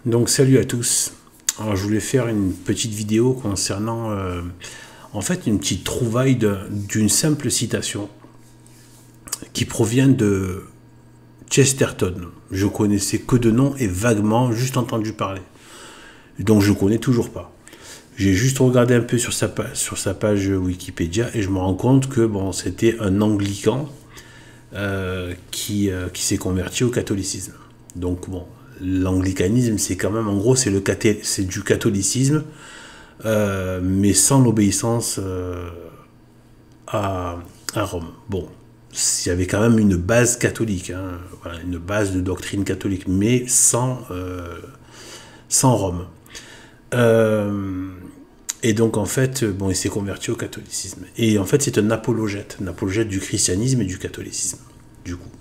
Donc salut à tous. Alors je voulais faire une petite vidéo concernant en fait une petite trouvaille d'une simple citation qui provient de Chesterton. Je connaissais que de nom et vaguement juste entendu parler. Donc je connais toujours pas. J'ai juste regardé un peu sur sa page Wikipédia et je me rends compte que bon, c'était un anglican qui s'est converti au catholicisme. Donc bon, l'anglicanisme, c'est quand même, en gros, c'est du catholicisme, mais sans l'obéissance à Rome. Bon, il y avait quand même une base catholique, hein, voilà, une base de doctrine catholique, mais sans Rome. Et donc en fait, bon, il s'est converti au catholicisme. Et en fait, c'est un apologète du christianisme et du catholicisme, du coup.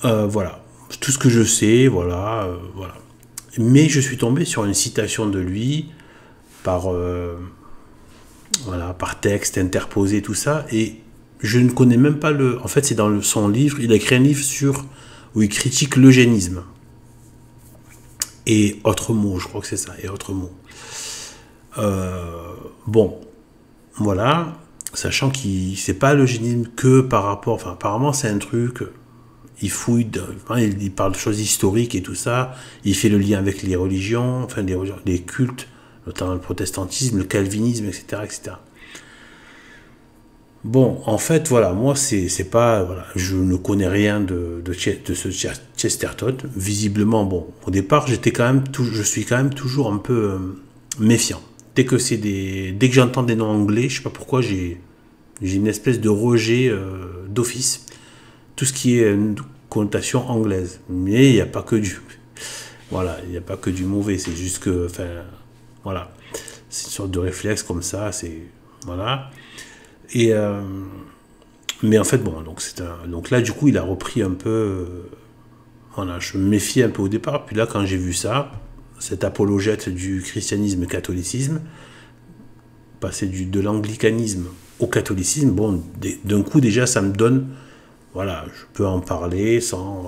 Voilà, tout ce que je sais, voilà, voilà. Mais je suis tombé sur une citation de lui par, voilà, par texte interposé, tout ça, et je ne connais même pas le. En fait, c'est dans son livre. Il a écrit un livre où il critique l'eugénisme et autres mots, je crois que c'est ça, et autres mots. Bon, voilà, sachant qu'il c'est pas l'eugénisme que par rapport. Enfin, apparemment, c'est un truc. Il fouille, il parle de choses historiques et tout ça. Il fait le lien avec les religions, enfin les cultes, notamment le protestantisme, le calvinisme, etc., etc. Bon, en fait, voilà, moi, c'est pas, voilà, je ne connais rien de ce Chesterton. Visiblement, bon, au départ, je suis quand même toujours un peu méfiant. Dès que j'entends des noms anglais, je sais pas pourquoi, j'ai une espèce de rejet d'office. Tout ce qui est une connotation anglaise. Mais il n'y a pas que du... Voilà, il n'y a pas que du mauvais, c'est juste que... Enfin, voilà. C'est une sorte de réflexe comme ça, c'est... Voilà. Et... mais en fait, bon, donc là, du coup, il a repris un peu... voilà, je me méfiais un peu au départ. Puis là, quand j'ai vu ça, cet apologète du christianisme et catholicisme, passer de l'anglicanisme au catholicisme, bon, d'un coup, déjà, ça me donne... Voilà, je peux en parler sans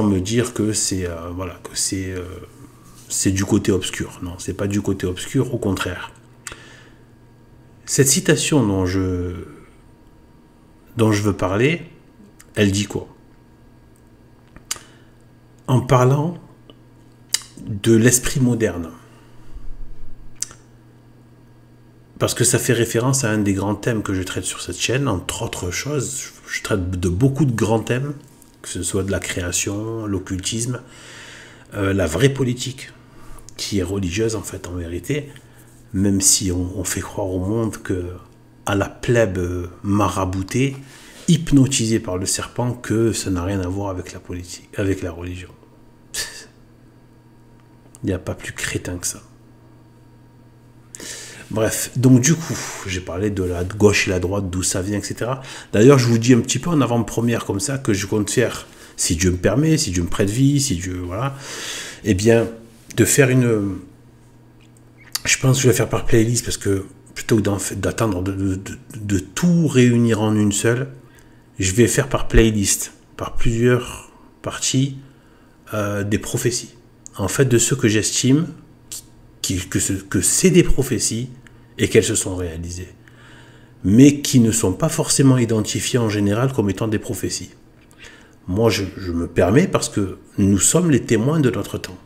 me dire que c'est c'est du côté obscur. Non, c'est pas du côté obscur, au contraire. Cette citation dont je veux parler, elle dit quoi? En parlant de l'esprit moderne. Parce que ça fait référence à un des grands thèmes que je traite sur cette chaîne, entre autres choses. Je traite de beaucoup de grands thèmes, que ce soit de la création, l'occultisme, la vraie politique, qui est religieuse en fait, en vérité, même si on fait croire au monde que, à la plèbe maraboutée, hypnotisée par le serpent, que ça n'a rien à voir avec la politique, avec la religion. Il n'y a pas plus crétin que ça. Bref, donc du coup, j'ai parlé de la gauche et la droite, d'où ça vient, etc. D'ailleurs, je vous dis un petit peu en avant-première comme ça que je compte faire, si Dieu me permet, si Dieu me prête vie, si Dieu, voilà, eh bien, de faire une... Je pense que je vais faire par playlist parce que plutôt que d'attendre de tout réunir en une seule, je vais faire par playlist, par plusieurs parties, des prophéties. En fait, de ceux que j'estime que c'est des prophéties et qu'elles se sont réalisées, mais qui ne sont pas forcément identifiées en général comme étant des prophéties. Moi, je me permets parce que nous sommes les témoins de notre temps.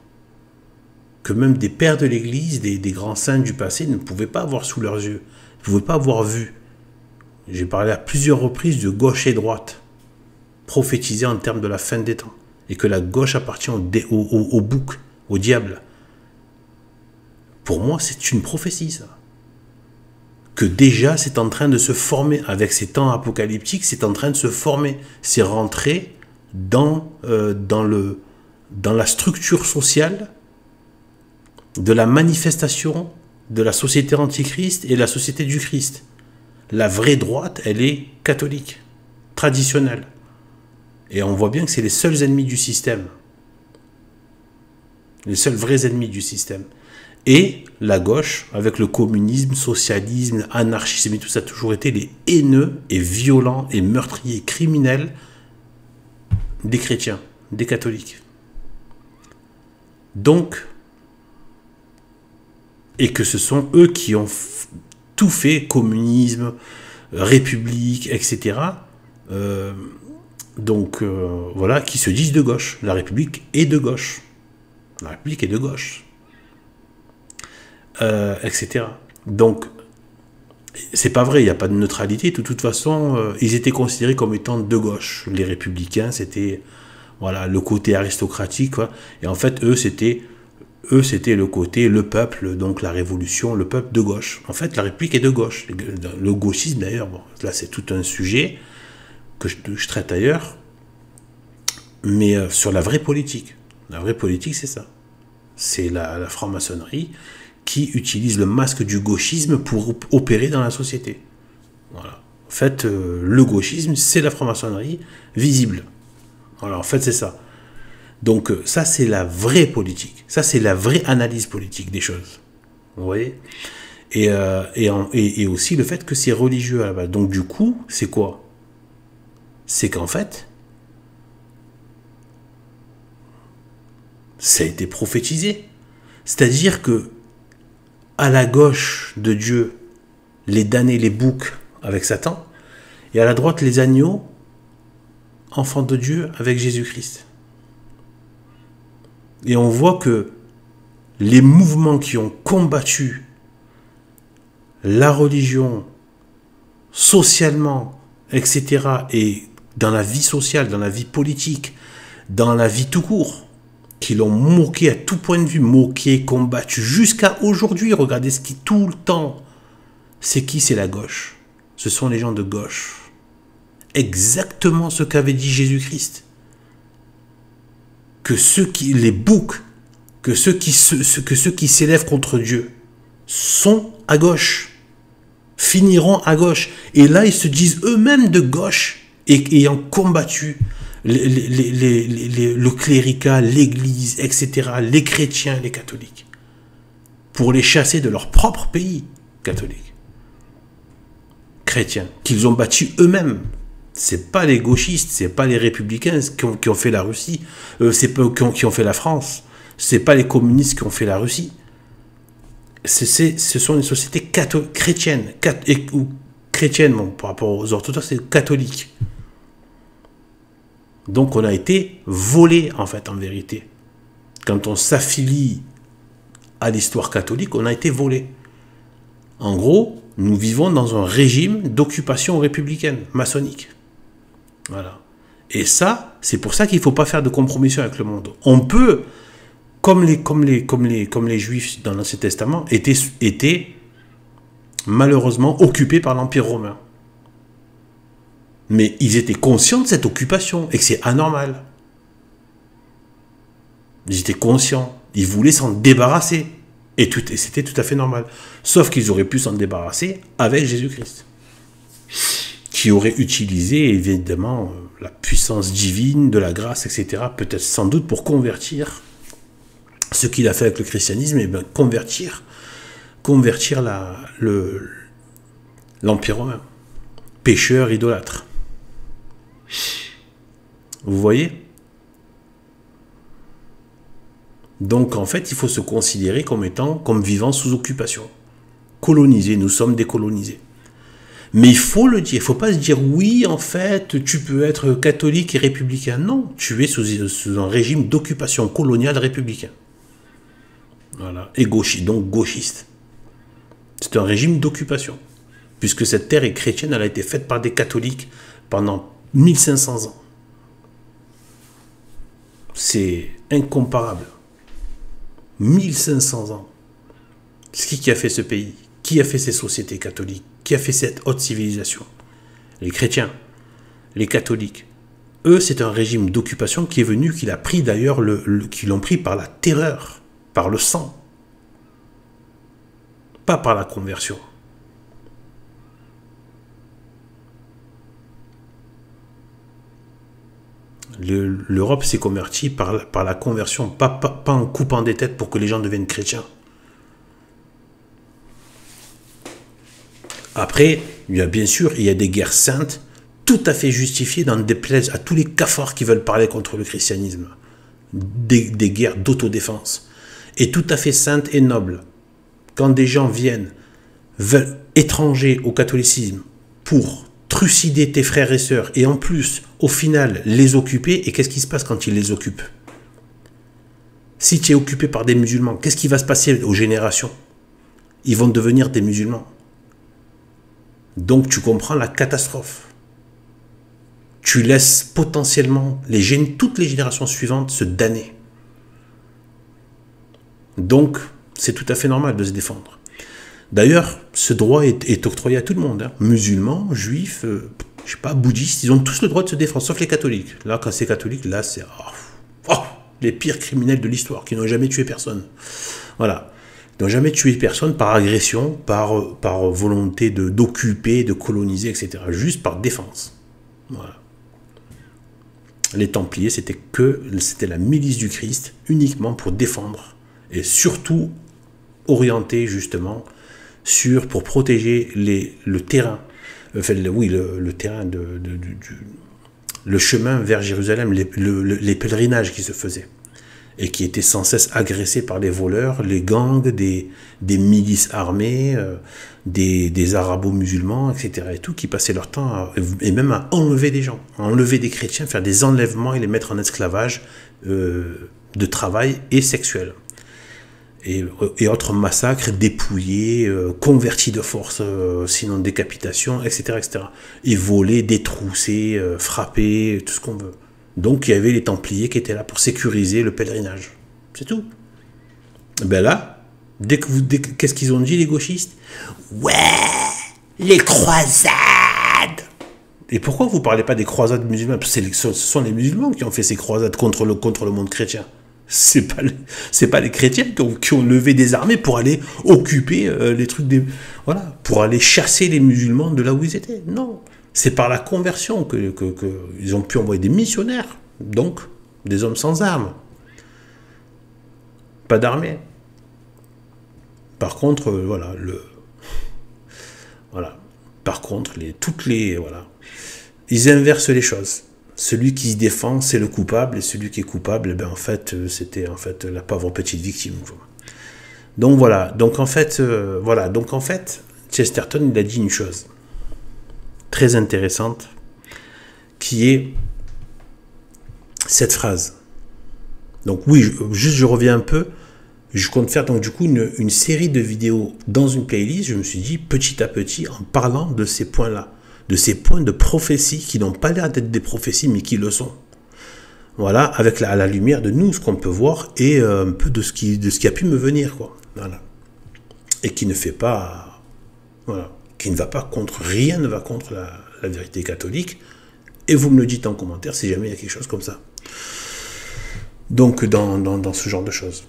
Que même des pères de l'Église, des grands saints du passé ne pouvaient pas avoir sous leurs yeux, ne pouvaient pas avoir vu. J'ai parlé à plusieurs reprises de gauche et droite, prophétisées en termes de la fin des temps, et que la gauche appartient au bouc, au diable. Pour moi, c'est une prophétie, ça. Que déjà, c'est en train de se former. Avec ces temps apocalyptiques, c'est en train de se former. C'est rentré dans la structure sociale de la manifestation de la société antichrist et la société du Christ. La vraie droite, elle est catholique, traditionnelle. Et on voit bien que c'est les seuls ennemis du système. Les seuls vrais ennemis du système. Et la gauche, avec le communisme, socialisme, anarchisme et tout ça, a toujours été les haineux et violents et meurtriers criminels des chrétiens, des catholiques. Donc, et que ce sont eux qui ont tout fait, communisme, république, etc. Voilà, qui se disent de gauche. La République est de gauche. La République est de gauche. Etc. Donc, c'est pas vrai, il n'y a pas de neutralité. De toute façon, ils étaient considérés comme étant de gauche. Les républicains, c'était voilà, le côté aristocratique. Quoi. Et en fait, eux, c'était le côté, le peuple, donc la révolution, le peuple de gauche. En fait, la République est de gauche. Le gauchisme, d'ailleurs, bon, là, c'est tout un sujet que je traite ailleurs. Mais sur la vraie politique. La vraie politique, c'est ça. C'est la franc-maçonnerie qui utilise le masque du gauchisme pour opérer dans la société. Voilà. En fait, le gauchisme, c'est la franc-maçonnerie visible. Voilà, en fait, c'est ça. Donc, ça, c'est la vraie politique. Ça, c'est la vraie analyse politique des choses. Vous voyez ? Et aussi le fait que c'est religieux à la base. Donc, du coup, c'est quoi ? C'est qu'en fait, ça a été prophétisé. C'est-à-dire que à la gauche de Dieu, les damnés, les boucs avec Satan, et à la droite, les agneaux, enfants de Dieu avec Jésus-Christ. Et on voit que les mouvements qui ont combattu la religion, socialement, etc., et dans la vie sociale, dans la vie politique, dans la vie tout court, qui l'ont moqué à tout point de vue, moqué, combattu, jusqu'à aujourd'hui. Regardez ce qui, tout le temps, c'est qui? C'est la gauche. Ce sont les gens de gauche. Exactement ce qu'avait dit Jésus-Christ. Que les boucs, que ceux qui s'élèvent contre Dieu sont à gauche, finiront à gauche. Et là, ils se disent eux-mêmes de gauche, et ayant combattu le cléricat, l'église, etc., les chrétiens, les catholiques, pour les chasser de leur propre pays catholique, chrétien, qu'ils ont battu eux-mêmes. C'est pas les gauchistes, c'est pas les républicains qui ont fait la Russie, c'est pas qui ont fait la France, c'est pas les communistes qui ont fait la Russie. Ce sont des sociétés chrétiennes, ou chrétiennes, bon, par rapport aux orthodoxes, c'est catholiques. Donc on a été volé, en fait, en vérité. Quand on s'affilie à l'histoire catholique, on a été volé. En gros, nous vivons dans un régime d'occupation républicaine, maçonnique. Voilà. Et ça, c'est pour ça qu'il ne faut pas faire de compromission avec le monde. On peut, comme les Juifs dans l'Ancien Testament, étaient malheureusement occupés par l'Empire romain. Mais ils étaient conscients de cette occupation et que c'est anormal. Ils étaient conscients. Ils voulaient s'en débarrasser. Et c'était tout à fait normal. Sauf qu'ils auraient pu s'en débarrasser avec Jésus-Christ. Qui aurait utilisé, évidemment, la puissance divine, de la grâce, etc. Peut-être sans doute pour convertir ce qu'il a fait avec le christianisme, et bien convertir l'Empire romain. Pécheur, idolâtre. Vous voyez? Donc en fait, il faut se considérer comme vivant sous occupation. Colonisés, nous sommes décolonisés. Mais il faut le dire, il ne faut pas se dire oui, en fait, tu peux être catholique et républicain. Non, tu es sous un régime d'occupation coloniale républicain. Voilà. Et donc gauchiste. C'est un régime d'occupation. Puisque cette terre est chrétienne, elle a été faite par des catholiques pendant 1500 ans. C'est incomparable. 1500 ans. C'est qui a fait ce pays? Qui a fait ces sociétés catholiques? Qui a fait cette haute civilisation? Les chrétiens, les catholiques. Eux, c'est un régime d'occupation qui est venu, qui l'a pris d'ailleurs, qui l'ont pris par la terreur, par le sang. Pas par la conversion. L'Europe s'est convertie par la conversion, pas en coupant des têtes pour que les gens deviennent chrétiens. Après, il y a bien sûr, il y a des guerres saintes, tout à fait justifiées, dans déplaise à tous les cafards qui veulent parler contre le christianisme. des guerres d'autodéfense. Et tout à fait sainte et noble. Quand des gens viennent, étrangers au catholicisme, pour trucider tes frères et sœurs, et en plus, au final, les occuper, et qu'est-ce qui se passe quand ils les occupent? Si tu es occupé par des musulmans, qu'est-ce qui va se passer aux générations? Ils vont devenir des musulmans. Donc tu comprends la catastrophe. Tu laisses potentiellement toutes les générations suivantes se damner. Donc, c'est tout à fait normal de se défendre. D'ailleurs, ce droit est octroyé à tout le monde. Hein. Musulmans, juifs, je sais pas, bouddhistes, ils ont tous le droit de se défendre, sauf les catholiques. Là, quand c'est catholique, là, c'est les pires criminels de l'histoire, qui n'ont jamais tué personne. Voilà. Ils n'ont jamais tué personne par agression, par volonté d'occuper, de coloniser, etc. Juste par défense. Voilà. Les Templiers, c'était la milice du Christ, uniquement pour défendre, et surtout orienté justement pour protéger le terrain, le terrain le chemin vers Jérusalem, les pèlerinages qui se faisaient et qui étaient sans cesse agressés par les voleurs, les gangs, des milices armées, des arabo-musulmans, etc. et tout, qui passaient leur temps et même à enlever des gens, à enlever des chrétiens, faire des enlèvements et les mettre en esclavage de travail et sexuel. Et autres massacres, dépouillés, convertis de force, sinon décapitation, etc., etc. Et volés, détroussés, frappés, tout ce qu'on veut. Donc il y avait les Templiers qui étaient là pour sécuriser le pèlerinage. C'est tout. Et ben là, qu'est-ce qu'ils ont dit les gauchistes? Ouais, les croisades. Et pourquoi vous ne parlez pas des croisades musulmanes? Parce que ce sont les musulmans qui ont fait ces croisades contre le monde chrétien. C'est pas les chrétiens qui ont levé des armées pour aller occuper les trucs voilà, pour aller chasser les musulmans de là où ils étaient. Non, c'est par la conversion qu'ils ont pu envoyer des missionnaires, donc des hommes sans armes, pas d'armée. Par contre, voilà, par contre, voilà, ils inversent les choses. Celui qui se défend, c'est le coupable, et celui qui est coupable, ben en fait, c'était en fait la pauvre petite victime. Donc voilà. Donc en fait, Chesterton, il a dit une chose très intéressante, qui est cette phrase. Donc oui, je reviens un peu. Je compte faire donc du coup une série de vidéos dans une playlist. Je me suis dit petit à petit, en parlant de ces points-là, de ces points de prophétie qui n'ont pas l'air d'être des prophéties, mais qui le sont. Voilà, avec à la lumière de nous, ce qu'on peut voir, et un peu de ce qui a pu me venir, quoi. Voilà. Et qui ne fait pas... Voilà. Qui ne va pas contre... Rien ne va contre la vérité catholique. Et vous me le dites en commentaire si jamais il y a quelque chose comme ça. Donc, dans ce genre de choses.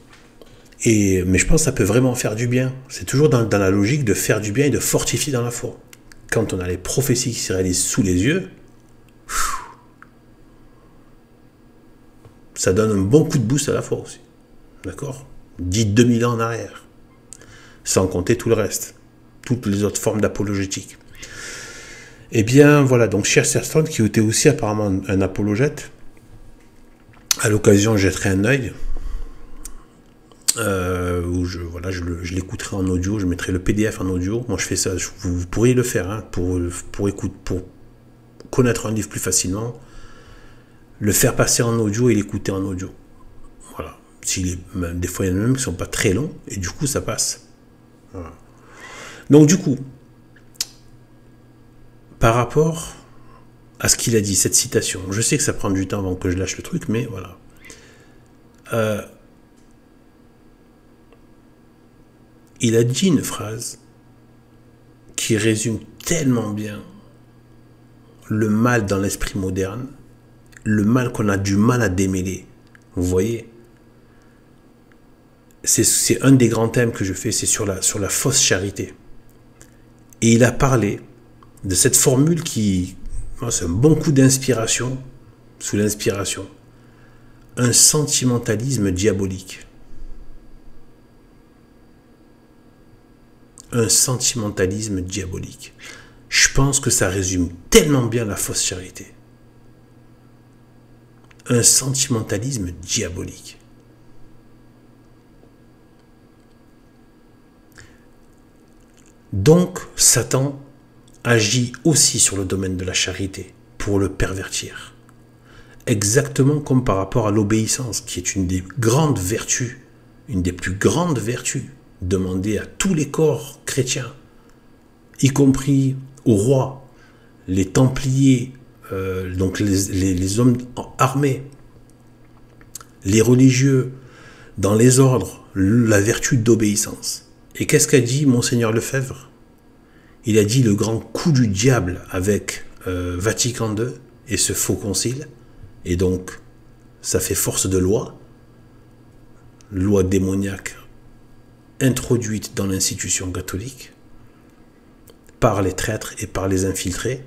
Mais je pense que ça peut vraiment faire du bien. C'est toujours dans la logique de faire du bien et de fortifier dans la foi. Quand on a les prophéties qui se réalisent sous les yeux, ça donne un bon coup de boost à la foi aussi. D'accord? Dites 2000 ans en arrière. Sans compter tout le reste. Toutes les autres formes d'apologétique. Eh bien, voilà. Donc, Chesterton, qui était aussi apparemment un apologète, à l'occasion, je jetterai un œil. Où je l'écouterai en audio, je mettrai le PDF en audio. Moi je fais ça, vous pourriez le faire hein, pour connaître un livre plus facilement, le faire passer en audio et l'écouter en audio. Voilà. Des fois il y en a même qui sont pas très longs et du coup ça passe. Voilà. Donc du coup, par rapport à ce qu'il a dit, cette citation, je sais que ça prend du temps avant que je lâche le truc, mais voilà. Il a dit une phrase qui résume tellement bien le mal dans l'esprit moderne, le mal qu'on a du mal à démêler. Vous voyez, c'est un des grands thèmes que je fais, c'est sur la fausse charité. Et il a parlé de cette formule qui, c'est un bon coup d'inspiration, sous l'inspiration, un sentimentalisme diabolique. Un sentimentalisme diabolique. Je pense que ça résume tellement bien la fausse charité. un sentimentalisme diabolique. Donc, Satan agit aussi sur le domaine de la charité pour le pervertir. Exactement comme par rapport à l'obéissance, qui est une des grandes vertus, une des plus grandes vertus demandées à tous les corps chrétiens, y compris au roi, les templiers, donc les hommes armés, les religieux, dans les ordres, la vertu d'obéissance. Et qu'est-ce qu'a dit Monseigneur Lefebvre? Il a dit le grand coup du diable avec Vatican II et ce faux concile, et donc ça fait force de loi démoniaque introduite dans l'institution catholique par les traîtres et par les infiltrés.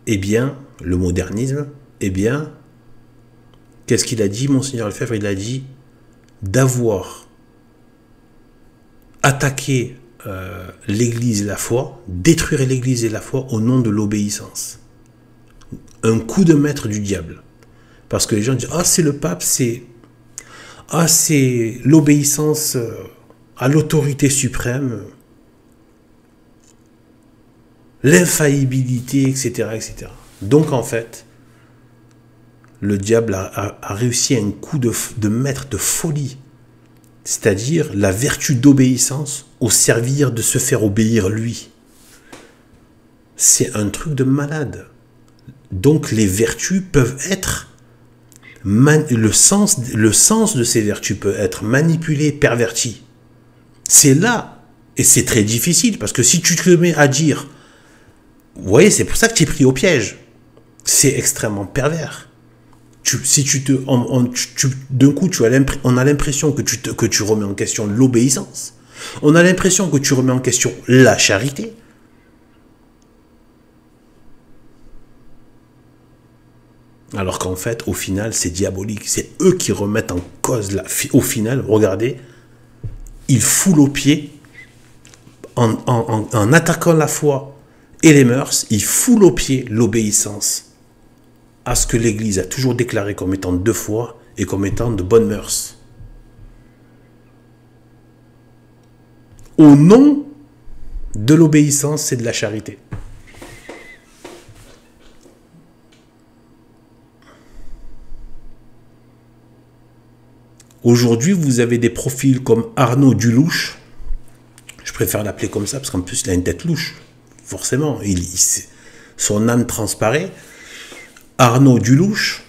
Eh bien, le modernisme, eh bien, qu'est-ce qu'il a dit, Monseigneur Lefebvre? Il a dit d'avoir attaqué l'Église et la foi, détruire l'Église et la foi au nom de l'obéissance. Un coup de maître du diable. Parce que les gens disent, ah, c'est le pape, c'est l'obéissance à l'autorité suprême, l'infaillibilité, etc., etc. Donc, en fait, le diable a réussi à un coup de maître de folie, c'est-à-dire la vertu d'obéissance au servir de se faire obéir lui. C'est un truc de malade. Donc les vertus peuvent être, le sens de ces vertus peut être manipulé, perverti. C'est là, et c'est très difficile, parce que si tu te mets à dire, vous voyez, c'est pour ça que tu es pris au piège. C'est extrêmement pervers. D'un coup, on a l'impression que tu remets en question l'obéissance. On a l'impression que tu remets en question la charité. Alors qu'en fait, au final, c'est diabolique. C'est eux qui remettent en cause au final, regardez, ils foulent aux pieds, en attaquant la foi et les mœurs, ils foulent aux pieds l'obéissance à ce que l'Église a toujours déclaré comme étant de foi et comme étant de bonnes mœurs. Au nom de l'obéissance et de la charité. Aujourd'hui, vous avez des profils comme Arnaud Dulouche. Je préfère l'appeler comme ça parce qu'en plus, il a une tête louche. Forcément, son âme transparaît. Arnaud Dulouche,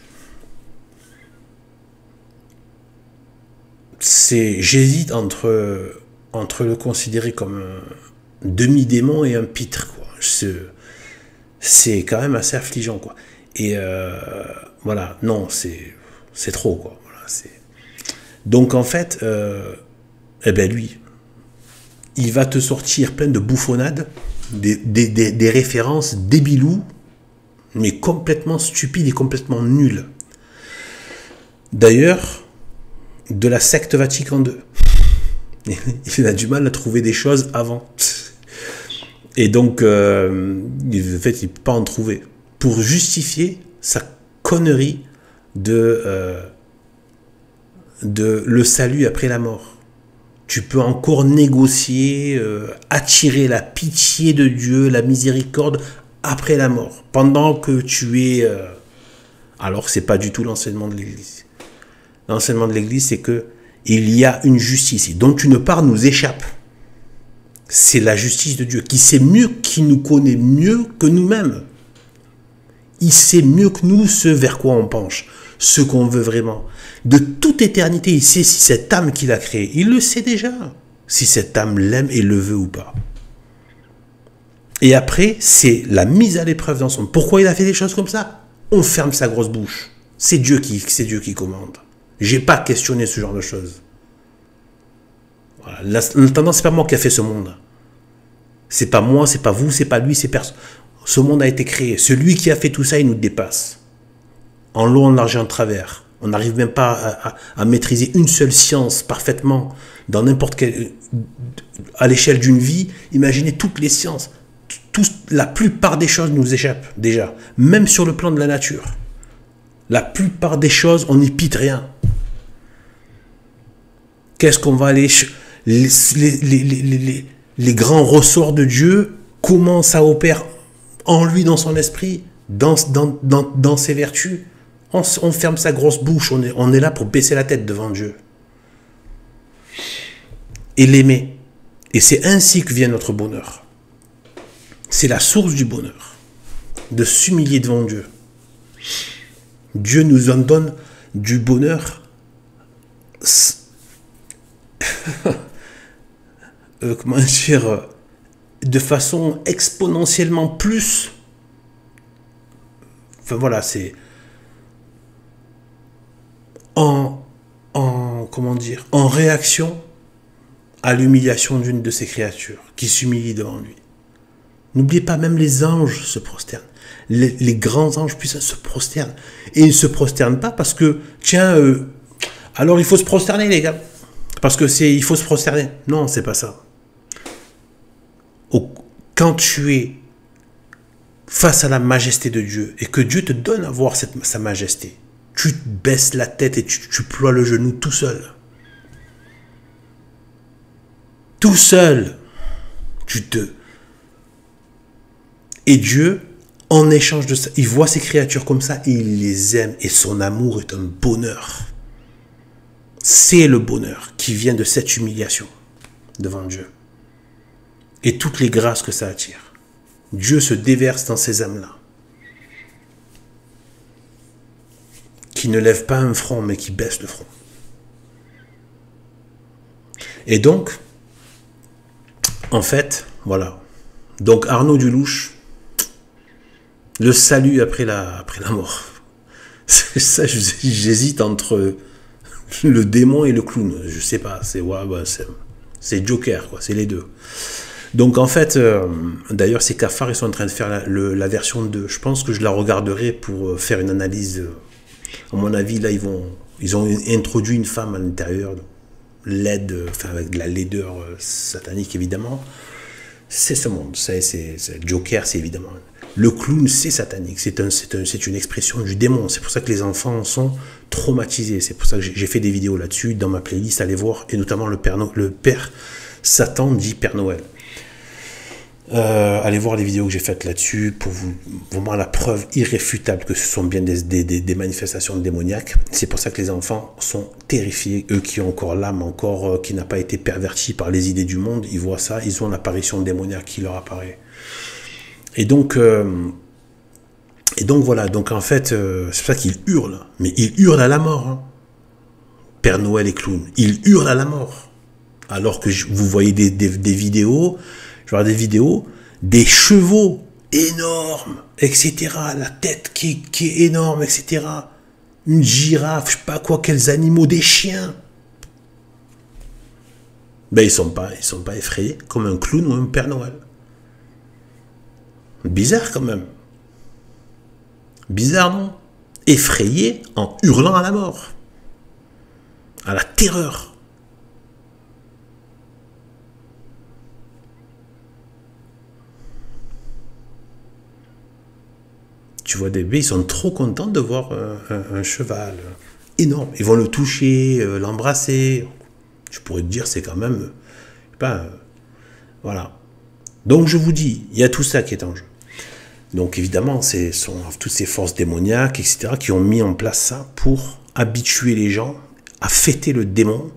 j'hésite entre le considérer comme un demi-démon et un pitre, quoi. C'est quand même assez affligeant, quoi. Et voilà, non, c'est trop, quoi. Voilà, donc en fait, eh ben lui, il va te sortir plein de bouffonnades, des références débilous, mais complètement stupides et complètement nulles. D'ailleurs, de la secte Vatican II. Il a du mal à trouver des choses avant. Et donc, en fait, il ne peut pas en trouver. Pour justifier sa connerie de le salut après la mort. Tu peux encore négocier, attirer la pitié de Dieu, la miséricorde après la mort, pendant que tu es... alors que ce n'est pas du tout l'enseignement de l'Église. L'enseignement de l'Église, c'est que il y a une justice, et dont une part nous échappe. C'est la justice de Dieu, qui sait mieux, qui nous connaît mieux que nous-mêmes. Il sait mieux que nous ce vers quoi on penche, ce qu'on veut vraiment. De toute éternité, il sait si cette âme qu'il a créée, il le sait déjà, si cette âme l'aime et le veut ou pas. Et après, c'est la mise à l'épreuve dans son... Pourquoi il a fait des choses comme ça? On ferme sa grosse bouche. C'est Dieu qui commande. J'ai pas questionné ce genre de choses. Voilà. L'intendant, c'est pas moi qui a fait ce monde. C'est pas moi, c'est pas vous, c'est pas lui, c'est personne. Ce monde a été créé. Celui qui a fait tout ça, il nous dépasse. En long, en large et en travers. On n'arrive même pas à maîtriser une seule science parfaitement dans n'importe quelle... À l'échelle d'une vie, imaginez toutes les sciences. la plupart des choses nous échappent déjà, même sur le plan de la nature. La plupart des choses, on n'y pite rien. Qu'est-ce qu'on va aller... Les grands ressorts de Dieu, comment ça opère en lui, dans son esprit, dans ses vertus. On ferme sa grosse bouche, on est là pour baisser la tête devant Dieu. Et l'aimer. Et c'est ainsi que vient notre bonheur. C'est la source du bonheur. De s'humilier devant Dieu. Dieu nous en donne du bonheur comment dire, de façon exponentiellement plus. Enfin voilà, c'est comment dire, en réaction à l'humiliation d'une de ses créatures qui s'humilie devant lui. N'oubliez pas, même les anges se prosternent. Les grands anges puissants se prosternent. Et ils ne se prosternent pas parce que, tiens, alors il faut se prosterner, les gars. Parce que il faut se prosterner. Non, c'est pas ça. Quand tu es face à la majesté de Dieu et que Dieu te donne à voir sa majesté, tu baisses la tête et tu ploies le genou tout seul. Tout seul. Et Dieu, en échange de ça, il voit ses créatures comme ça et il les aime. Et son amour est un bonheur. C'est le bonheur qui vient de cette humiliation devant Dieu. Et toutes les grâces que ça attire. Dieu se déverse dans ces âmes-là. Qui ne lèvent pas un front, mais qui baissent le front. Et donc, en fait, voilà. Donc Arnaud Dulouche, le salut après la mort. Ça, j'hésite entre le démon et le clown. Je sais pas, c'est Joker, quoi, c'est les deux. Donc en fait, d'ailleurs ces cafards, ils sont en train de faire la version 2. Je pense que je la regarderai pour faire une analyse. À mon avis, là, ils ont introduit une femme à l'intérieur, laide, enfin avec de la laideur satanique évidemment. C'est ce monde, c'est Joker, c'est évidemment. Le clown, c'est satanique, c'est une expression du démon. C'est pour ça que les enfants sont traumatisés. C'est pour ça que j'ai fait des vidéos là-dessus dans ma playlist, allez voir, et notamment le Père Satan dit Père Noël. Allez voir les vidéos que j'ai faites là-dessus pour vous vraiment la preuve irréfutable que ce sont bien des manifestations démoniaques. C'est pour ça que les enfants sont terrifiés, eux qui ont encore l'âme, qui n'a pas été pervertie par les idées du monde, ils voient ça, ils ont l'apparition démoniaque qui leur apparaît. Et donc voilà, donc en fait, c'est pour ça qu'ils hurlent, mais ils hurlent à la mort. Hein. Père Noël et clown, ils hurlent à la mort. Alors que vous voyez des vidéos, je vois des vidéos, des chevaux énormes, etc. La tête qui est énorme, etc. Une girafe, je sais pas quoi, quels animaux, des chiens. Ben ils sont pas effrayés comme un clown ou un Père Noël. Bizarre quand même. Bizarre, non? Effrayés en hurlant à la mort. À la terreur. Tu vois des bébés, ils sont trop contents de voir un cheval énorme. Ils vont le toucher, l'embrasser. Je pourrais te dire, c'est quand même... voilà. Donc je vous dis, il y a tout ça qui est en jeu. Donc évidemment, ce sont toutes ces forces démoniaques, etc., qui ont mis en place ça pour habituer les gens à fêter le démon,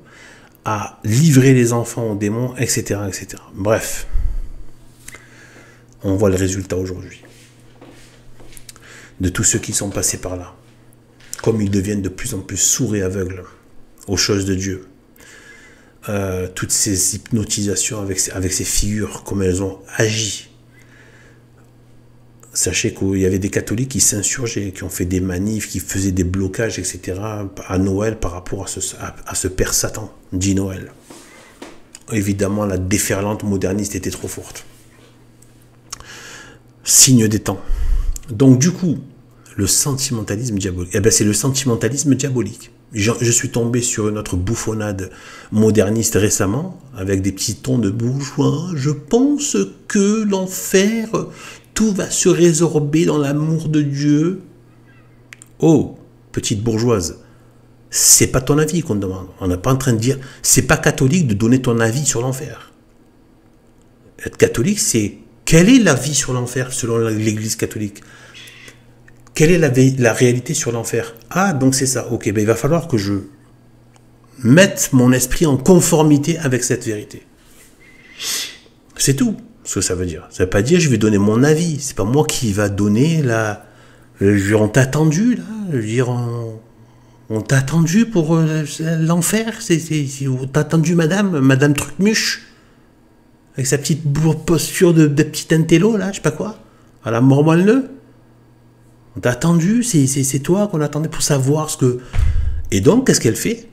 à livrer les enfants au démon, etc., etc. Bref, on voit le résultat aujourd'hui de tous ceux qui sont passés par là. Comme ils deviennent de plus en plus sourds et aveugles aux choses de Dieu. Toutes ces hypnotisations avec ces figures, comme elles ont agi. Sachez qu'il y avait des catholiques qui s'insurgeaient, qui ont fait des manifs, qui faisaient des blocages, etc. à Noël par rapport à ce Père Satan, dit Noël. Évidemment, la déferlante moderniste était trop forte. Signe des temps. Donc du coup, le sentimentalisme diabolique, eh ben, c'est le sentimentalisme diabolique. Je suis tombé sur une autre bouffonnade moderniste récemment, avec des petits tons de bourgeois. Je pense que l'enfer, tout va se résorber dans l'amour de Dieu. Oh, petite bourgeoise, c'est pas ton avis qu'on demande. On n'est pas en train de dire, c'est pas catholique de donner ton avis sur l'enfer. Être catholique, c'est quelle est la vie sur l'enfer selon l'Église catholique? Quelle est la réalité sur l'enfer? Ah, donc c'est ça. Ok, ben il va falloir que je mette mon esprit en conformité avec cette vérité. C'est tout ce que ça veut dire. Ça veut pas dire je vais donner mon avis. C'est pas moi qui va donner la... On t'a attendu, là. Je veux dire, on t'a attendu pour l'enfer. On t'a attendu, madame Trucmuche, avec sa petite posture de petit intello, là, je sais pas quoi, à la mort-moelle-neu. On t'a attendu, c'est toi qu'on attendait pour savoir ce que... Et donc, qu'est-ce qu'elle fait?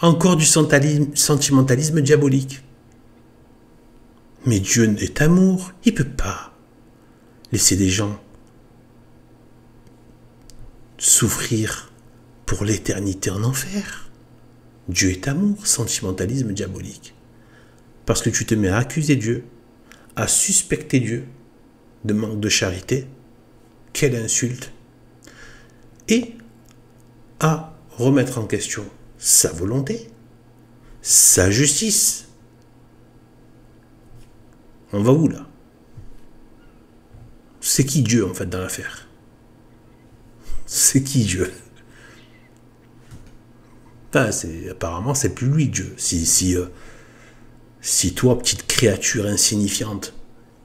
Encore du sentimentalisme diabolique. Mais Dieu est amour, il ne peut pas laisser des gens souffrir pour l'éternité en enfer. Dieu est amour, sentimentalisme diabolique. Parce que tu te mets à accuser Dieu, à suspecter Dieu de manque de charité. Quelle insulte! Et à remettre en question sa volonté, sa justice. On va où là? C'est qui Dieu en fait dans l'affaire? C'est qui Dieu? Enfin, apparemment c'est plus lui Dieu. Si toi, petite créature insignifiante,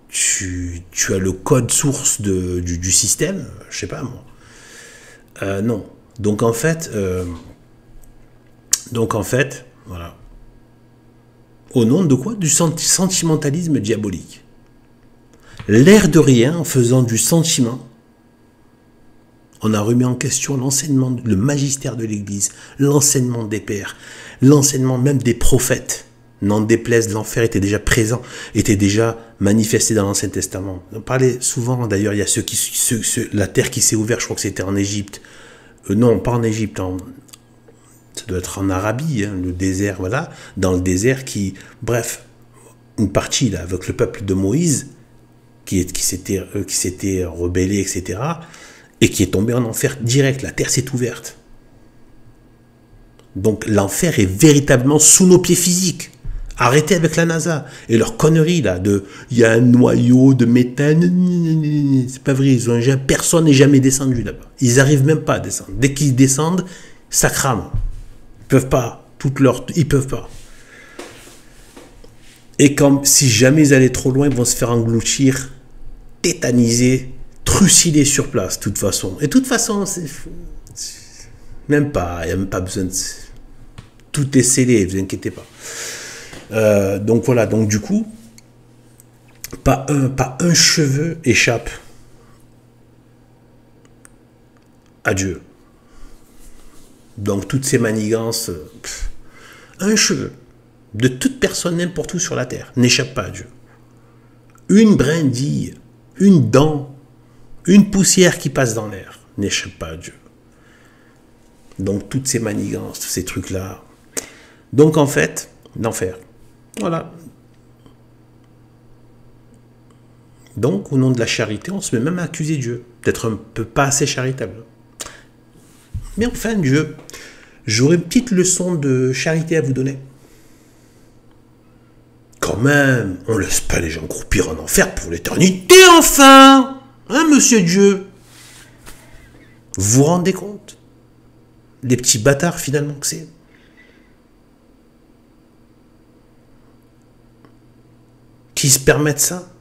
tu as le code source du système, je sais pas moi. Non. Donc en fait, voilà. Au nom de quoi? Du sentimentalisme diabolique. L'air de rien, en faisant du sentiment, on a remis en question l'enseignement, le magistère de l'Église, l'enseignement des pères, l'enseignement même des prophètes. N'en déplaise, l'enfer était déjà présent, était déjà manifesté dans l'Ancien Testament. On parlait souvent, d'ailleurs, il y a la terre qui s'est ouverte, je crois que c'était en Égypte. Non, pas en Égypte, ça doit être en Arabie, hein, le désert, voilà. Dans le désert bref, une partie là, avec le peuple de Moïse, qui s'était rebellé, etc., et qui est tombé en enfer direct. La terre s'est ouverte. Donc l'enfer est véritablement sous nos pieds physiques. Arrêtez avec la NASA et leur connerie là il y a un noyau de méthane. C'est pas vrai, personne n'est jamais descendu là-bas. Ils arrivent même pas à descendre. Dès qu'ils descendent, ça crame. Ils peuvent pas. Ils peuvent pas. Et si jamais ils allaient trop loin, ils vont se faire engloutir, tétaniser, trucider sur place, de toute façon. Et de toute façon, même pas, il n'y a même pas besoin de... Tout est scellé, ne vous inquiétez pas. Donc voilà, donc du coup, pas un cheveu échappe à Dieu. Donc toutes ces manigances, un cheveu de toute personne n'importe où sur la terre n'échappe pas à Dieu. Une brindille, une dent, une poussière qui passe dans l'air n'échappe pas à Dieu. Donc toutes ces manigances, tous ces trucs-là. Donc en fait, l'enfer. Voilà. Donc au nom de la charité, on se met même à accuser Dieu d'être un peu pas assez charitable. Mais enfin Dieu, j'aurais une petite leçon de charité à vous donner. Quand même, on laisse pas les gens croupir en enfer pour l'éternité, enfin! Hein, monsieur Dieu? Vous vous rendez compte? Les petits bâtards, finalement, que c'est. Qui se permettent ça?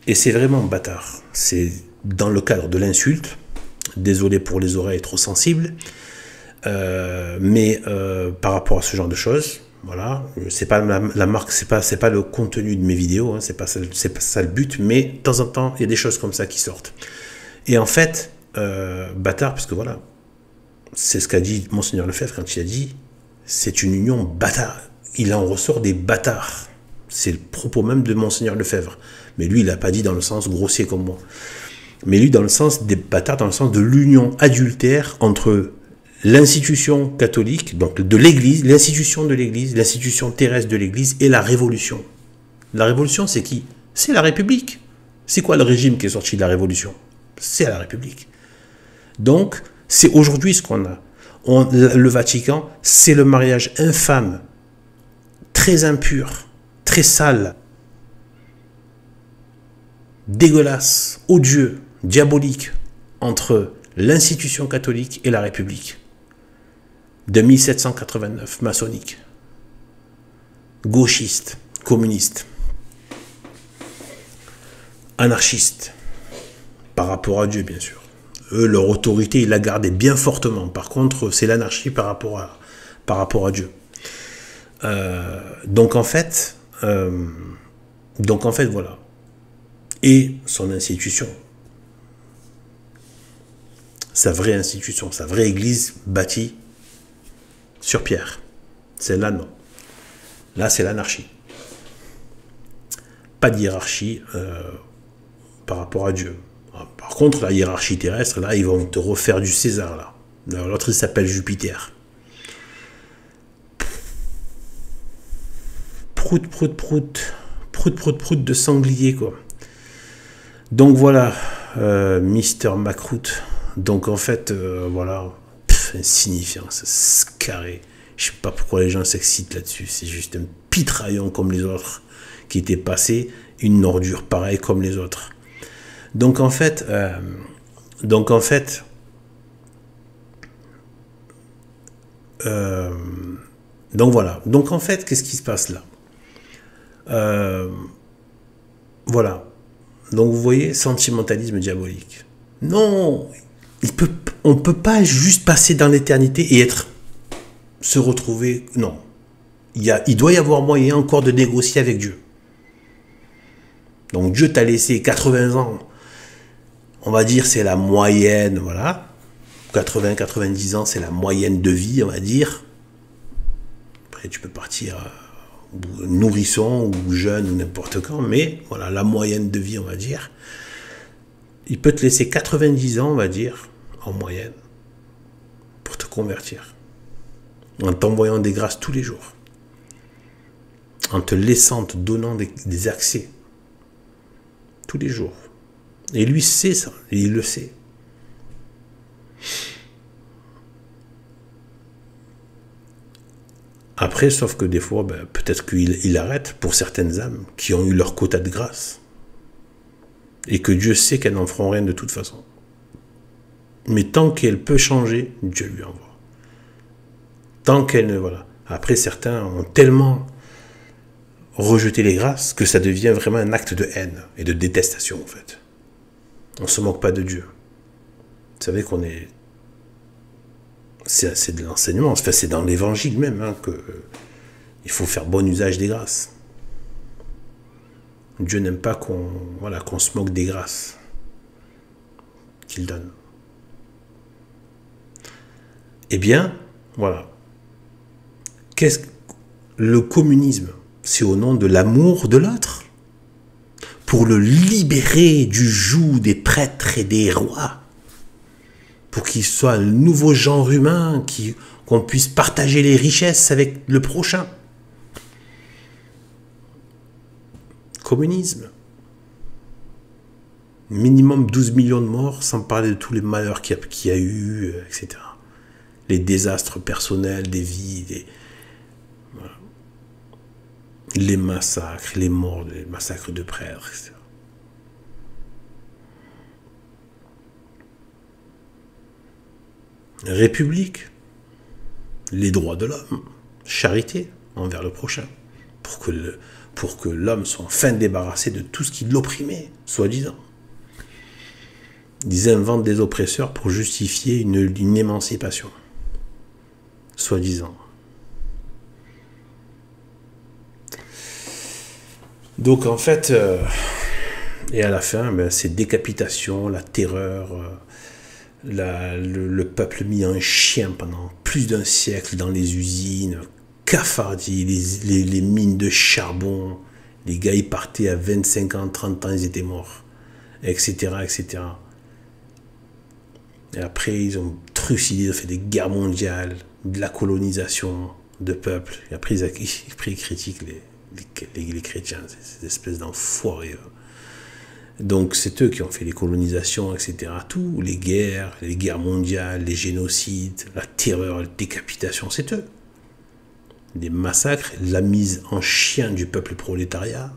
Et c'est vraiment bâtard. C'est dans le cadre de l'insulte. Désolé pour les oreilles trop sensibles. Mais par rapport à ce genre de choses, voilà, c'est pas la marque, c'est pas le contenu de mes vidéos, hein, c'est pas ça le but, mais de temps en temps, il y a des choses comme ça qui sortent. Et en fait, bâtard, parce que voilà, c'est ce qu'a dit Monseigneur Lefebvre quand il a dit, c'est une union bâtard. Il en ressort des bâtards. C'est le propos même de Monseigneur Lefebvre. Mais lui, il n'a pas dit dans le sens grossier comme moi. Mais lui, dans le sens des bâtards, dans le sens de l'union adultère entre l'institution catholique, donc de l'Église, l'institution terrestre de l'Église et la Révolution. La Révolution, c'est qui? C'est la République. C'est quoi le régime qui est sorti de la Révolution? C'est la République. Donc, c'est aujourd'hui ce qu'on a. Le Vatican, c'est le mariage infâme, très impur, très sale, dégueulasse, odieux, diabolique, entre l'institution catholique et la République. De 1789, maçonnique, gauchiste, communiste, anarchiste, par rapport à Dieu, bien sûr. Eux, leur autorité, ils la gardaient bien fortement. Par contre, c'est l'anarchie par rapport à Dieu. Donc en fait, voilà. Et son institution, sa vraie institution, sa vraie église bâtie sur pierre. Celle-là, non. Là, c'est l'anarchie. Pas de hiérarchie par rapport à Dieu. Par contre, la hiérarchie terrestre, là, ils vont te refaire du César, là. L'autre, il s'appelle Jupiter. Prout, prout, prout. Prout, prout, prout de sanglier, quoi. Donc, voilà, Mister Macroute. Donc, en fait, voilà, insignifiant, c'est carré. Je sais pas pourquoi les gens s'excitent là-dessus. C'est juste un pitraillon comme les autres qui était passé, une ordure pareille comme les autres. Donc en fait, donc voilà. Donc en fait, qu'est-ce qui se passe là? Voilà. Donc vous voyez, sentimentalisme diabolique. Non, on peut pas juste passer dans l'éternité et se retrouver. Non, il doit y avoir moyen encore de négocier avec Dieu. Donc Dieu t'a laissé 80 ans. On va dire c'est la moyenne, voilà. 80-90 ans, c'est la moyenne de vie, on va dire. Après, tu peux partir nourrisson ou jeune ou n'importe quand, mais voilà, la moyenne de vie, on va dire. Il peut te laisser 90 ans, on va dire, en moyenne, pour te convertir. En t'envoyant des grâces tous les jours. En te laissant, te donnant des accès. Tous les jours. Et lui sait ça, et il le sait. Après, sauf que des fois, peut-être qu'il arrête pour certaines âmes qui ont eu leur quota de grâce. Et que Dieu sait qu'elles n'en feront rien de toute façon. Mais tant qu'elle peut changer, Dieu lui envoie. Tant qu'elle ne... Voilà. Après, certains ont tellement rejeté les grâces que ça devient vraiment un acte de haine et de détestation, en fait. On ne se moque pas de Dieu. Vous savez qu'on est... C'est de l'enseignement, enfin, c'est dans l'évangile même, hein, il faut faire bon usage des grâces. Dieu n'aime pas qu'on se moque des grâces qu'il donne. Eh bien, voilà. Le communisme, c'est au nom de l'amour de l'autre, pour le libérer du joug des prêtres et des rois, pour qu'il soit le nouveau genre humain, qu'on puisse partager les richesses avec le prochain. Communisme. Minimum 12 millions de morts, sans parler de tous les malheurs qu'il y a eu, etc. Les désastres personnels, des vies, voilà. Les massacres, les morts, les massacres de prêtres, etc. République, les droits de l'homme, charité envers le prochain, pour que l'homme soit enfin débarrassé de tout ce qui l'opprimait, soi-disant. Ils inventent des oppresseurs pour justifier une émancipation, soi-disant. Donc en fait, et à la fin, c'est décapitation, la terreur, le peuple mis en chien pendant plus d'un siècle dans les usines, cafardis, les mines de charbon, Les gars, ils partaient à 25 ans, 30 ans, ils étaient morts. Etc., etc. Et après, ils ont trucidé, ils ont fait des guerres mondiales, de la colonisation de peuples. Et après, ils critiquent les chrétiens, ces espèces d'enfoirés. Donc, c'est eux qui ont fait les colonisations, etc. Tout, les guerres mondiales, les génocides, la terreur, la décapitation, c'est eux. Des massacres, la mise en chien du peuple prolétariat,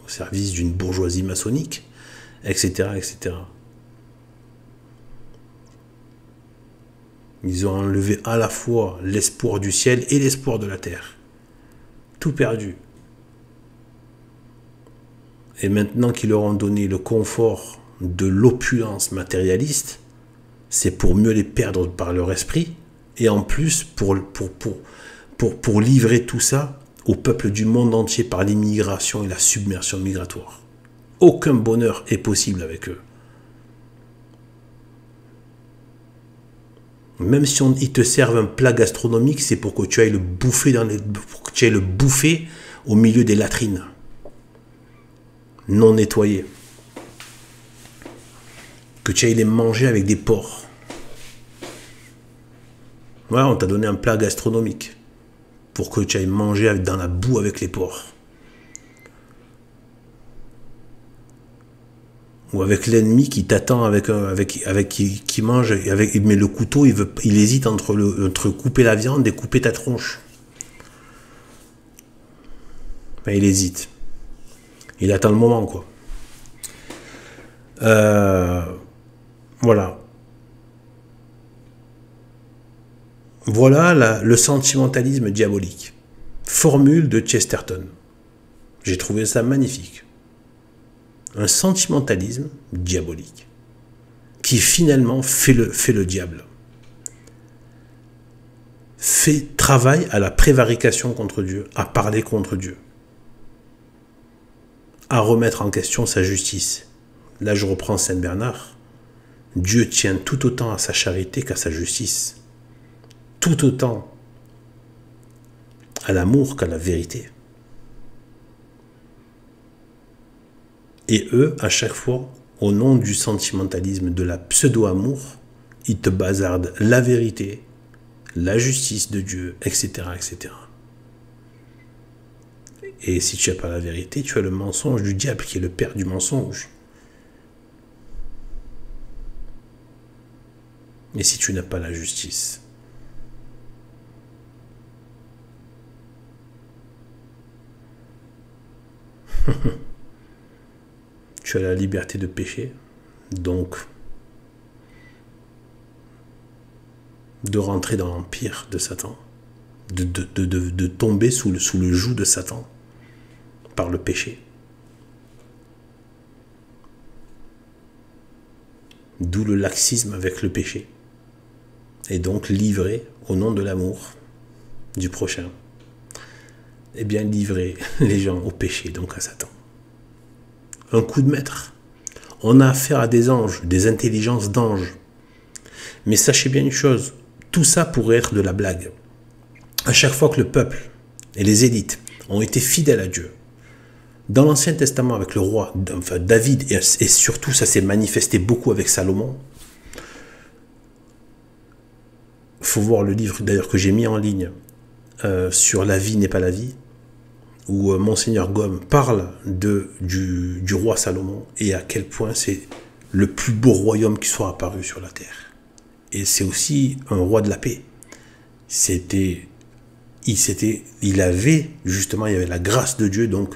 au service d'une bourgeoisie maçonnique, etc., etc. Ils ont enlevé à la fois l'espoir du ciel et l'espoir de la terre. Tout perdu. Et maintenant qu'ils leur ont donné le confort de l'opulence matérialiste, c'est pour mieux les perdre par leur esprit, et en plus pour livrer tout ça au peuple du monde entier par l'immigration et la submersion migratoire. Aucun bonheur est possible avec eux. Même si ils te servent un plat gastronomique, c'est pour que tu ailles le bouffer au milieu des latrines non nettoyées. Que tu ailles les manger avec des porcs. Ouais, on t'a donné un plat gastronomique pour que tu ailles manger dans la boue avec les porcs. Ou avec l'ennemi qui t'attend qui mange, mais le couteau, il hésite entre couper la viande et couper ta tronche. Enfin, il hésite. Il attend le moment, quoi. Voilà. Voilà le sentimentalisme diabolique. Formule de Chesterton. J'ai trouvé ça magnifique. Un sentimentalisme diabolique qui finalement fait le diable. Travaille à la prévarication contre Dieu, à parler contre Dieu, à remettre en question sa justice. Là, je reprends Saint Bernard. Dieu tient tout autant à sa charité qu'à sa justice, tout autant à l'amour qu'à la vérité. Et eux, à chaque fois, au nom du sentimentalisme, de la pseudo-amour, ils te bazardent la vérité, la justice de Dieu, etc., etc. Et si tu n'as pas la vérité, tu as le mensonge du diable qui est le père du mensonge. Et si tu n'as pas la justice, tu as la liberté de pécher, donc de rentrer dans l'empire de Satan, de tomber sous le joug de Satan par le péché. D'où le laxisme avec le péché. Et donc livrer au nom de l'amour du prochain. Eh bien livrer les gens au péché, donc à Satan. Un coup de maître. On a affaire à des anges, des intelligences d'anges. Mais sachez bien une chose, tout ça pourrait être de la blague. À chaque fois que le peuple et les élites ont été fidèles à Dieu, dans l'Ancien Testament avec le roi, enfin David, et surtout ça s'est manifesté beaucoup avec Salomon. Il faut voir le livre d'ailleurs que j'ai mis en ligne sur La vie n'est pas la vie, où Monseigneur Gomme parle du roi Salomon et à quel point c'est le plus beau royaume qui soit apparu sur la terre. Et c'est aussi un roi de la paix. Il avait justement, il y avait la grâce de Dieu, donc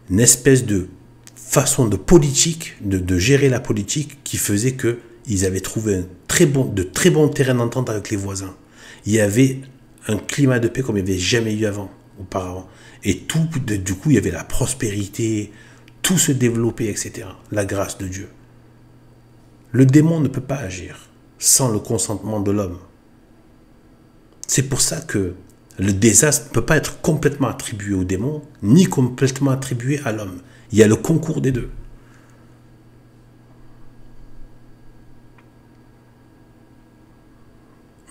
une espèce de façon de politique, de gérer la politique qui faisait qu'ils avaient trouvé de très bons terrains d'entente avec les voisins. Il y avait un climat de paix comme il n'y avait jamais eu auparavant. Et du coup, il y avait la prospérité, tout se développait, etc. La grâce de Dieu. Le démon ne peut pas agir sans le consentement de l'homme. C'est pour ça que le désastre ne peut pas être complètement attribué au démon, ni complètement attribué à l'homme. Il y a le concours des deux.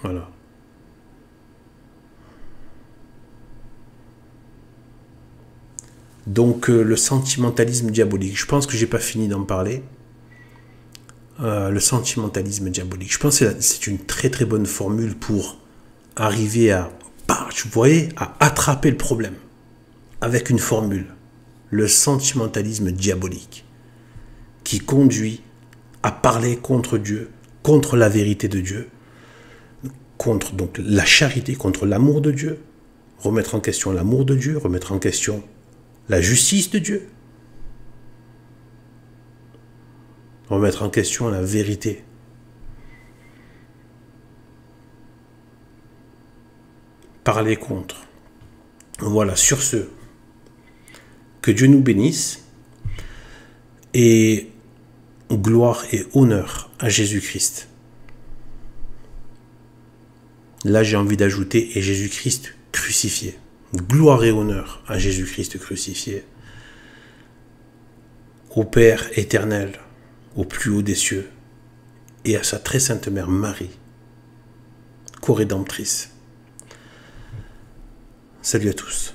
Voilà. Donc le sentimentalisme diabolique, je pense que j'ai pas fini d'en parler. Le sentimentalisme diabolique, je pense que c'est une très très bonne formule pour arriver à, vous voyez, à attraper le problème avec une formule. Le sentimentalisme diabolique qui conduit à parler contre Dieu, contre la vérité de Dieu, contre donc la charité, contre l'amour de Dieu, remettre en question l'amour de Dieu, remettre en question la justice de Dieu, remettre en question la vérité. Parler contre. Voilà, sur ce, que Dieu nous bénisse et gloire et honneur à Jésus-Christ. Là, j'ai envie d'ajouter et Jésus-Christ crucifié. Gloire et honneur à Jésus-Christ crucifié. Au Père éternel, au plus haut des cieux, et à sa très sainte mère Marie, co-rédemptrice. Salut à tous.